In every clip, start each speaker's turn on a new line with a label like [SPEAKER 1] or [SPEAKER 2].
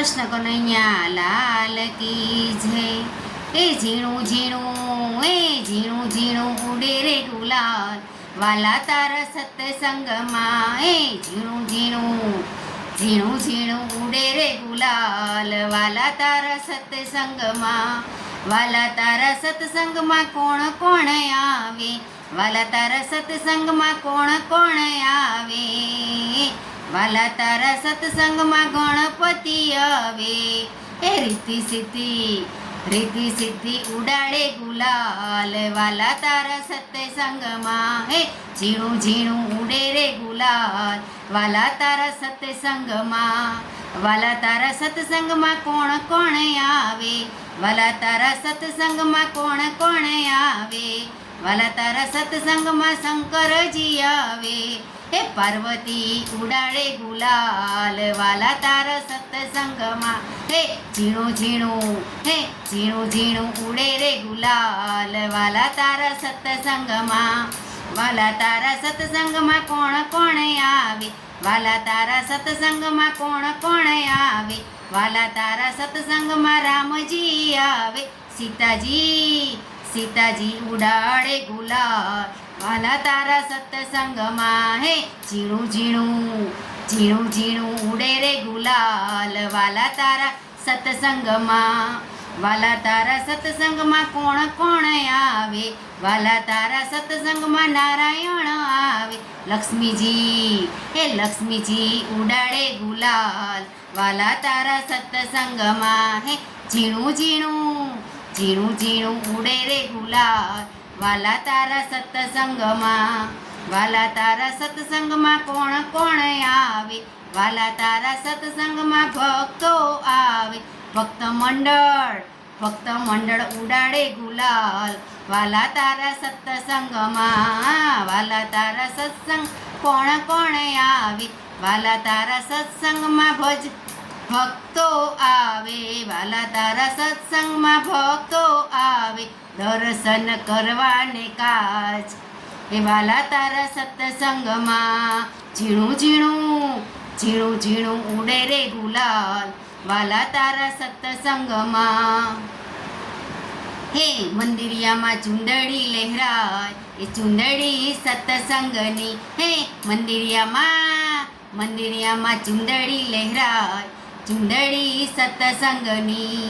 [SPEAKER 1] કૃષ્ણ કનૈયા લાલ કી જય। એ ઝીણું ઝીણું ઝીણું ઝીણું ઉડે રે ગુલાલ વાલા તારા સત્સંગમાં। એ ઝીણું ઝીણું ઝીણું ઝીણું ઉડે રે ગુલાલ વાલા તારા સત્સંગમાં। વાલા તારા સત્સંગમાં કોણ કોણ આવે, વાલા તારા સત્સંગમાં કોણ કોણ આવે, વાલા તારા સત્સંગમાં ગણપતિ આવે। એ રીતિ સિદ્ધિ ઉડાડે ગુલાલ વાલા તારા સત્સંગમાં। હે ઝીણું ઝીણું ઉડે રે ગુલાલ વાલા તારા સત્સંગમાં। વાલા તારા સત્સંગમાં કોણ કોણ આવે, વાલા તારા સત્સંગમાં કોણ કોણ આવે, વાલા તારા સત્સંગમાં શંકરજી આવે। હે પાર્વતી ઉડાડે ગુલાલ વાલા તારા સત્સંગમાં। હે ઝીણું ઝીણું ઉડે રે ગુલાલ વાલા તારા સત્સંગમાં। વાલા તારા સત્સંગમાં કોણ કોણ આવે, વાલા તારા સત્સંગમાં કોણ કોણ આવે, વાલા તારા સત્સંગમાં રામજી આવે, સીતાજી ઉડાડે ગુલાલ વાલા તારા સત્સંગમાં। હે ઝીણું ઝીણું ઉડે રે ગુલાલ વાલા તારા સત્સંગમાં। વાલા તારા સત્સંગમાં કોણ કોણ આવે, વાલા તારા સત્સંગમાં નારાયણ આવે, લક્ષ્મીજી ઉડાડે ગુલાલ વાલા તારા સત્સંગમાં। હે ઝીણું ઝીણું ઉડે રે ગુલાલ વાલા તારા સત્સંગમાં। વાલા તારા સત્સંગમાં કોણ કોણ આવે, વાલા તારા સત્સંગમાં ભક્તો આવે, ભક્ત મંડળ ઉડાડે ગુલાલ વાલા તારા સત્સંગમાં। વાલા તારા સત્સંગ કોણ કોણ આવે, વાલા તારા સત્સંગમાં ભક્તો આવે, વાલા તારા સત્સંગમાં ભક્તો આવે, દર્શન કરવાને કાજ એ વાલા તારા સત્સંગમાં। ઝીણું ઉડે રે ગુલાલ વાલા તારા સત્સંગમાં। હે મંદિરિયામાં ચુંદડી લહેરાય એ ચુંદડી સત્સંગની। હે મંદિરિયામાં ચુંદડી લહેરાય ચુંદડી સત્સંગની।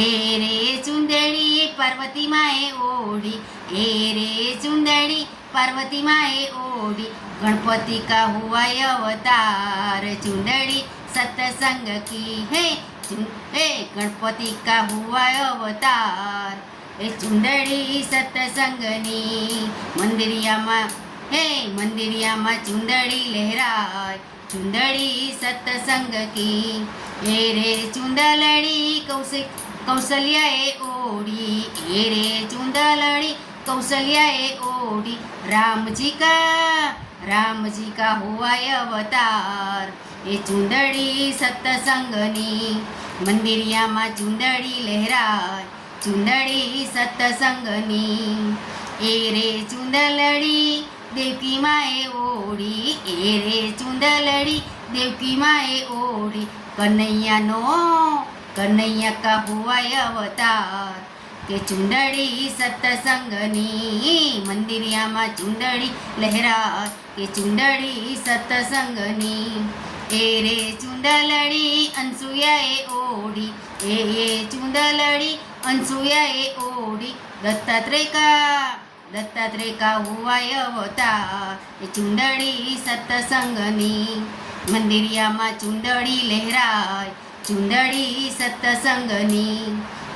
[SPEAKER 1] એ રે ચુંદડી પાર્વતી માએ ઓઢી, એ રે ચુંદડી પાર્વતી માએ ઓઢી, ગણપતિ કા હુઆ અવતાર ચુંદડી सत्संग की। हे गणपति का हुआ अवतार ए चुंदड़ी सत्संगनी। मंदिरिया में चुंदड़ी लहराय चुंदड़ी सत्संग की। ए रे चुंदलड़ी कौशल्या ए ओढ़ी, ए रे चुंदलड़ी कौशल्या ए ओढ़ी, राम जी का हुआ अवतार ए चुंदड़ी सत्संगनी। मंदिरिया में चुंदड़ी लहराय चुंदड़ी सत्संगनी। ए रे चुंदलड़ी देवकी माए ओढ़ी, ए रे चुंदलड़ी देवकी माए ओढ़ी, कन्हैया का हुआ अवतार के चुंदड़ी सत्संगनी। मंदिरिया में चुंदड़ी लहराय के चुंदड़ी सत्संगनी। ए रे चुंदलड़ी अनसुया ए ओढ़ी, ए चुंदलड़ी अनसुया ए ओढ़ी, दत्तात्रेय का हुआ अवतार ए चुंदड़ी सत्संगनी। मंदिरिया में चुंदड़ी लहराय चुंदड़ी सत्संगनी।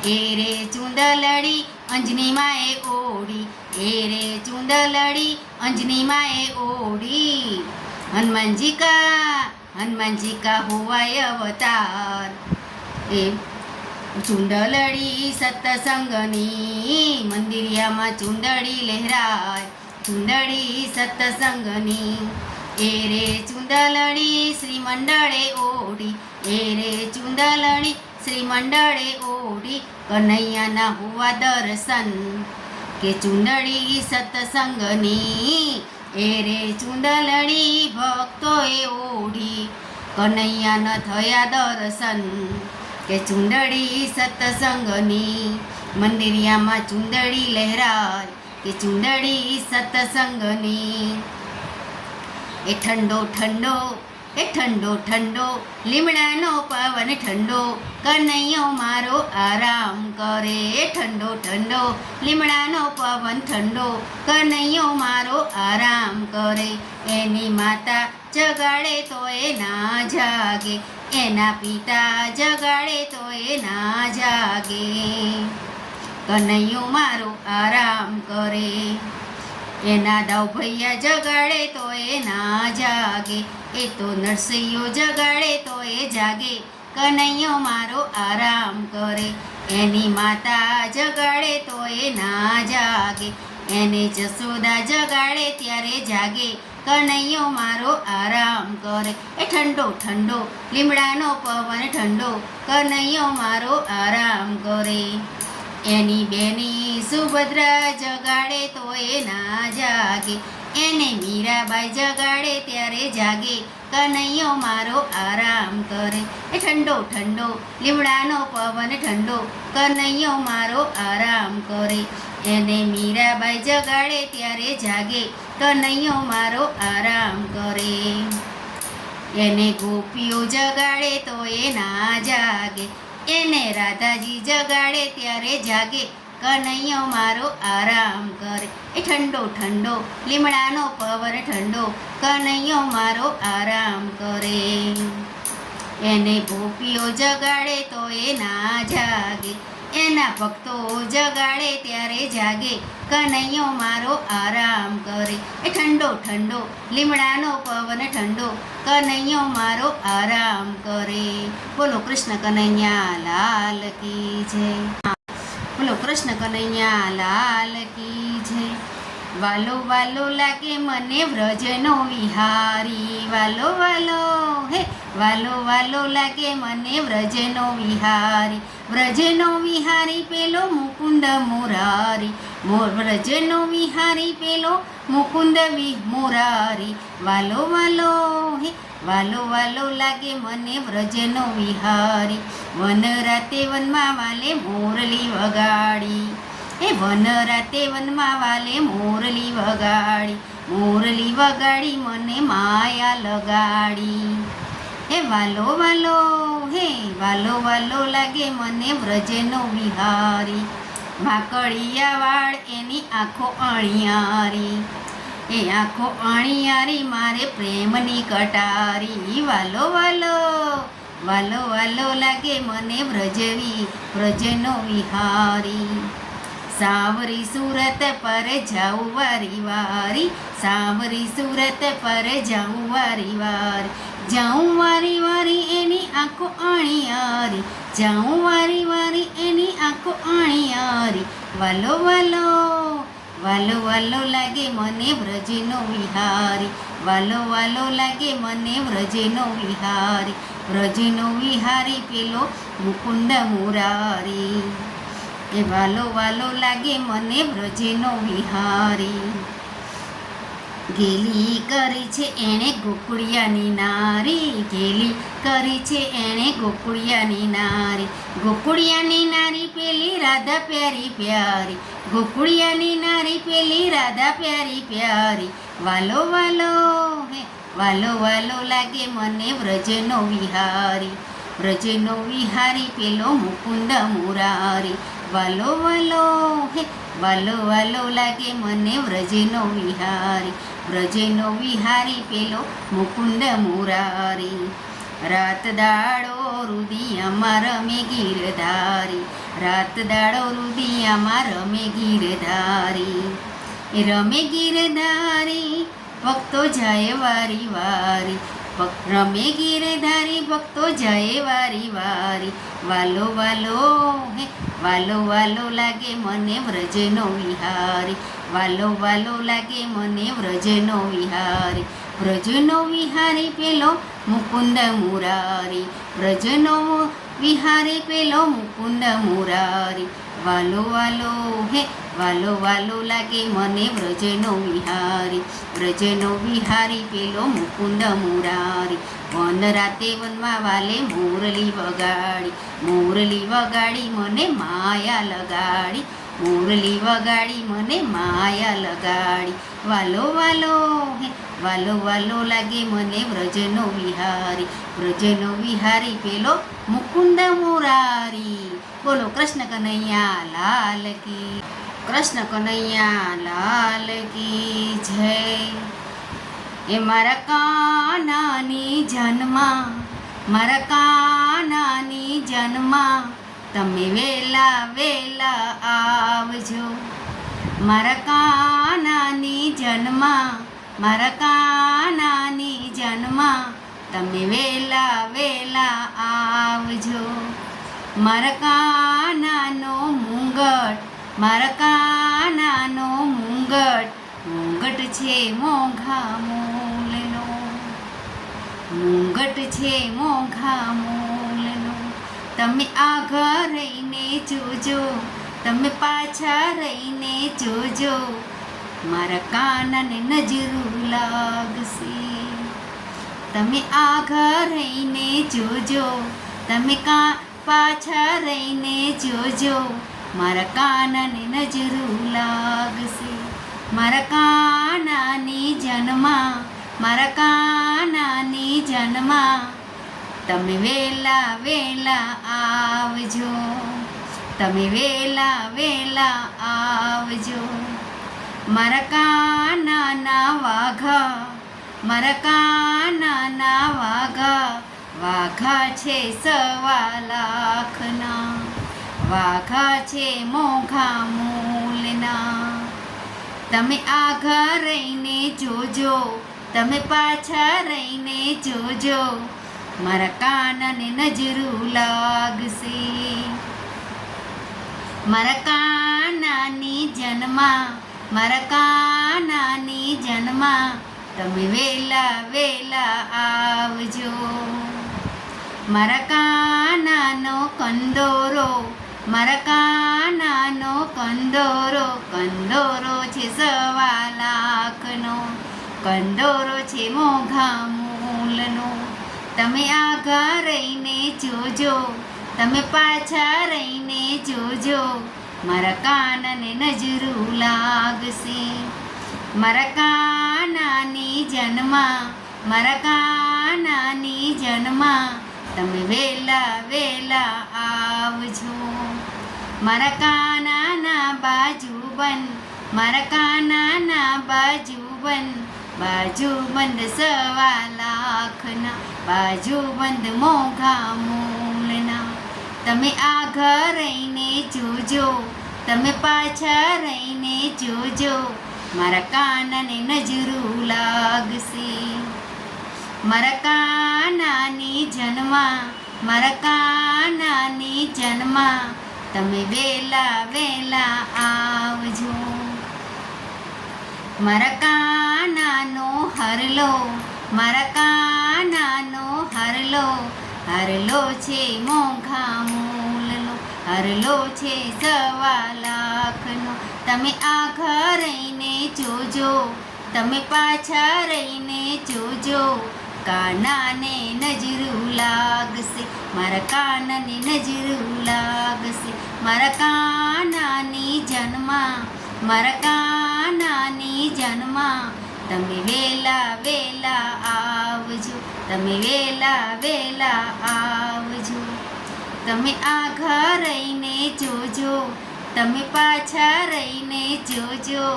[SPEAKER 1] ए रे चुंदलड़ी अंजनी माए ओढ़ी, ए रे चुंदलड़ी अंजनी माए ओढ़ी, हनुमान जी का हुआ अवतार ए चुंदलड़ी सत्संगनी। मंदिरिया में चुंदड़ी लहराय चुंदड़ी सत्संगनी। ए रे चुंदलड़ी श्रीमंडळे ओढ़ी, ए रे चुंदलड़ी श्रीमंडळे ओढ़ी, कन्हैया ना हुआ दर्शन के चुंदड़ी सत्संगनी। ए रे चुंदलड़ी भक्तोए ओढ़ी કનૈયા ન થયા દર્શન કે ચૂંદડી સત્સંગની, મંદિરિયામાં ચૂંદડી લહેરાય કે ચૂંદડી સત્સંગની. એ ઠંડો ઠંડો એ ઠંડો ઠંડો લીમડાનો પવન ઠંડો, કનૈયો મારો આરામ કરે. ઠંડો ઠંડો લીમડાનો પવન ઠંડો, કનૈયો મારો આરામ કરે. એની માતા જગાડે તો એ ના જાગે, એના પિતા જગાડે તો એ ના જાગે. કનૈયો મારો આરામ કરે. એના દાવ ભૈયા જગાડે તો એ ના જાગે, એ તો નરસૈયો જગાડે તો એ જાગે. કનૈયો મારો આરામ કરે. એની માતા જગાડે તો એ ના જાગે, એને જસોદા જગાડે ત્યારે જાગે. કનૈયો મારો આરામ કરે. એ ઠંડો ઠંડો લીમડાનો પવન ઠંડો, કનૈયો મારો આરામ કરે. એની બેની સુભદ્રા જગાડે તો એ ના જાગે, એને મીરાબાઈ જગાડે ત્યારે જાગે. કનૈયો મારો આરામ કરે. એ ઠંડો ઠંડો લીમડાનો પવન ઠંડો, કનૈયો મારો આરામ કરે. એને મીરાબાઈ જગાડે ત્યારે જાગે. કનૈયો મારો આરામ કરે. એને ગોપીઓ જગાડે તો એ ના જાગે, એને રાધાજી જગાડે ત્યારે જાગે. કનૈયો મારો આરામ કરે. એ ઠંડો ઠંડો લીમડાનો પવન ઠંડો, કનૈયો મારો આરામ કરે. એને ગોપીઓ જગાડે તો એ ના જાગે, એના ભક્તો જગાડે ત્યારે જાગે. કનૈયો મારો આરામ કરે. એ ઠંડો ઠંડો લીમડાનો પવન ઠંડો, કનૈયો મારો આરામ કરે. બોલો કૃષ્ણ કનૈયા લાલ કી જય. બોલો કૃષ્ણ કનૈયા લાલ કી જય. વાલો વાલો લાગે મને વ્રજનો વિહારી, વાલો વાલો હે વાલો વાલો લાગે મને વ્રજનો વિહારી. વ્રજનો વિહારી પેલો મુકુંદ મુરારી, વ્રજનો વિહારી પેલો મુકુંદ મુરારી. વાલો વાલો હે વાલો વાલો લાગે મને વ્રજનો વિહારી. વન રાતે વનમાં વાલે મોરલી વગાડી, એ વન રાતે વનમાં વાલે મોરલી વગાડી. મોરલી વગાડી મને માયા લગાડી. હે વાલો વાલો હે વાલો વાલો લાગે મને વ્રજનો વિહારી. માકડિયા વાળ એની આંખો અણિયારી, એ આંખો અણિયારી મારે પ્રેમની કટારી. વાલો વાલો વાલો વાલો લાગે મને વ્રજનો વિહારી. સાવરી સુરત પર જાઉં વારી વારી, સાવરી સુરત પર જાઉં વારી વારી. જાઉં વારી વારી એની આંખો અણિયારી, જાઉં વારી વારી એની આંખો અણિયારી. વાલો વાલો વાલો વાલો લાગે મને વ્રજનો વિહારી. વાલો વાલો લાગે મને વ્રજનો વિહારી. વ્રજનો વિહારી પેલો મુકુંદ મુરારી. એ વાલો વાલો લાગે મને વ્રજનો વિહારી. ગેલી કરી છે એણે ગોકુળિયાની નારી, ગેલી કરી છે એણે ગોકુળિયાની નારી. ગોકુળિયાની નારી પેલી રાધા પ્યારી પ્યારી, ગોકુળિયાની નારી પેલી રાધા પ્યારી પ્યારી. વાલો વાલો હે વાલો વાલો લાગે મને વ્રજનો વિહારી. વ્રજનો વિહારી પેલો મુકુંદ મુરારી. વાલો વાલો હે વાલો વાલો લાગે મને વ્રજનો વિહારી. વ્રજનો વિહારી પેલો મુકુંદ મુરારી. રાત દાડો રુદિયામાં રમે ગીરધારી, રાત દાડો રુદિયામાં રમે ગીરધારી. એ રમે ગીરધારી ભક્તો જાય વારી વારી, રમે ગીરધારી ભક્તો જાય વારી વારી. વાલો વાલો હે વાલો વાલો લાગે મને વ્રજનો વિહારી. વાલો વાલો લાગે મને વ્રજનો વિહારી. વ્રજનો વિહારી પેલો મુકુંદ મુરારી. વ્રજનો વિહારી પેલો મુકુંદ મુરારી. વાલો વાલો હે વાલો વાલો લાગે મને વ્રજનો વિહારી, વ્રજનો વિહારી પેલો મુકુંદ મુરારી. વન રાતે વનમાં વાલે મોરલી વગાડી, મોરલી વગાડી મને માયા લગાડી, મોરલી વગાડી મને માયા લગાડી. વાલો વાલો હે વાલો વાલો લાગે મને વ્રજનો વિહારી, વ્રજનો વિહારી પેલો મુકુંદ મુરારી. બોલો કૃષ્ણ કનૈયા લાલ કી, કૃષ્ણ કનૈયા લાલ કી જય. એ મારા કાનાની જન્મા, મારા કાનાની જન્મા તમે વેલા વેલા આવજો. મારા કાનાની જન્મા, મારા કાનાની જન્મા તમે વેલા વેલા આવજો. મારા કાનાનો મુંગટ, મારા કાનાનો મુંગટ, મુંગટ છે મોંઘા મૂલનો, મુંગટ છે મોંઘા મૂલનો. તમે આગળ રહીને જોજો, તમે પાછા રહીને જોજો, મારા કાનાને નજરું લાગશે. તમે આગળ રહીને જોજો, તમે પાછા રહીને જોજો, મારા કાનાને નજરું લાગશે. મારા કાનાની જન્મા, મારા કાનાની જન્મા તમે વેલા વેલા આવજો, તમે વેલા વેલા આવજો. મારા કાનાના વાઘા, મારા કાનાના વાઘા, વાઘા છે 1.25 લાખના, વાઘા છે મોંઘા મૂલના. તમે આગળ રહીને જોજો, તમે પાછા રહીને જોજો, મારા કાનાને નજરું લાગશે. મારા કાનાની જન્મા, મારા કાનાની જન્મા તમે વેલા વેલા આવજો. મારા કાનાનો કંદોરો, મારા કાનાનો કંદોરો, કંદોરો છે 1.25 લાખનો, કંદોરો છે મોંઘા મૂલનો. તમે આગળ રહીને જોજો, તમે પાછા રહીને જોજો, મારા કાનાને નજરું લાગશે. મારા કાનાની જન્મા, મારા કાનાની જન્મા તમે વેલા વેલા આવજો. મારા કાનાના બાજુબંધ, મારા કાનાના બાજુબંધ, બાજુબંધ 1.25 લાખના, બાજુબંધ મોંઘા મૂલના. તમે આગળ રહીને જોજો, તમે પાછા રહીને જોજો, મારા કાનાને નજરું લાગશે. મારા કાનાની જન્મા, મારા કાનાની જન્મા તમે વેલા વેલા આવજો. મારા કાનાનો હરલો, મારા કાનાનો હરલો, હરલો છે મોંઘા મૂલનો, હરલો છે 1.25 લાખનો. તમે આગળ રહીને જોજો, તમે પાછા રહીને જોજો, કાનાને નજરું લાગશે, મારા કાનાને નજરું લાગશે. મારા કાનાની જન્મા, મારા કાનાની જન્મા તમે વેલા વેલા આવજો, તમે વેલા વેલા આવજો. તમે આગળ રહીને જોજો, તમે પાછા રહીને જોજો,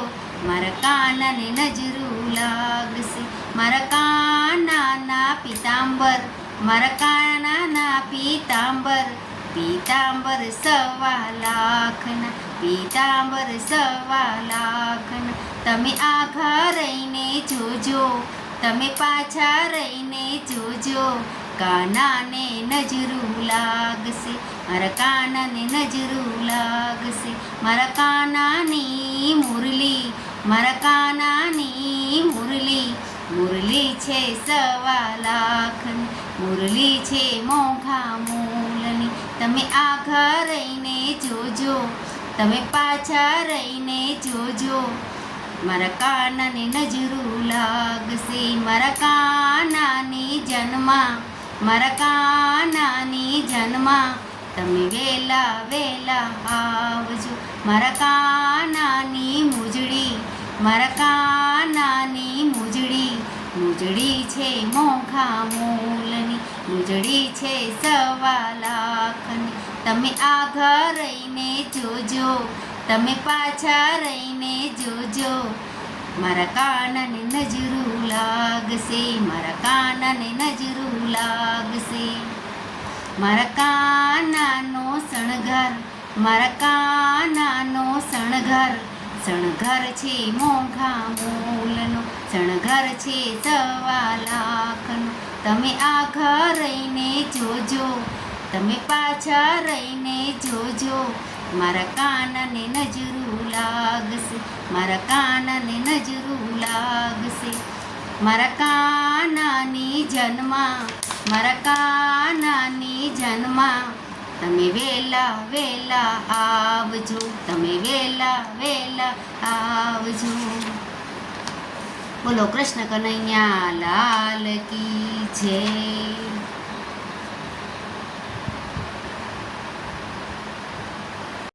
[SPEAKER 1] મારા કાનાને નજરું લાગશે. મારા કાનાના પિતાંબર, મારા કાનાના પિતાંબર, પિતાંબર 1.25 લાખના, પિતાંબર 1.25 લાખના. તમે આગળ રહીને જોજો, તમે પાછા રહીને જોજો, કાનાને નજરું લાગશે, મારા કાનાને નજરું લાગશે. મારા કાનાની મુરલી, મારા કાનાની મુરલી, મુરલી છે 1.25 લાખની, મુરલી છે મોંઘા મૂલની. તમે આગળ રહીને જોજો, તમે પાછા રહીને જોજો, મારા કાનાને નજરું લાગશે. મારા કાનાની જન્મા, મારા કાનાની જન્મા, તમે વેલા વેલા આવજો. મારા કાનાની મુજડી, મારા કાનાની મુજડી, મુજડી છે મોંઘા મૂલની, મુજડી છે 1.25 લાખની. તમે આઘા રહીને જોજો, તમે પાછા રહીને જોજો, મારા કાનાને નજરું લાગશે, મારા કાનાને નજરું લાગશે. મારા કાનાનો શણગાર, મારા કાનાનો શણગાર, શણગાર છે મોંઘા મૂલનો, શણગાર છે 1.25 લાખનો. તમે આઘા રહીને જોજો, તમે પાછા રહીને જોજો, મારા કાનાને નજરું લાગશે, મારા કાનાને નજરું લાગશે. મારા કાનાની જન્મા, મારા કાનાની જન્મા, તમે વેલા વેલા આવજો, તમે વેલા વેલા આવજો. બોલો કૃષ્ણ કનૈયા લાલ કી જય.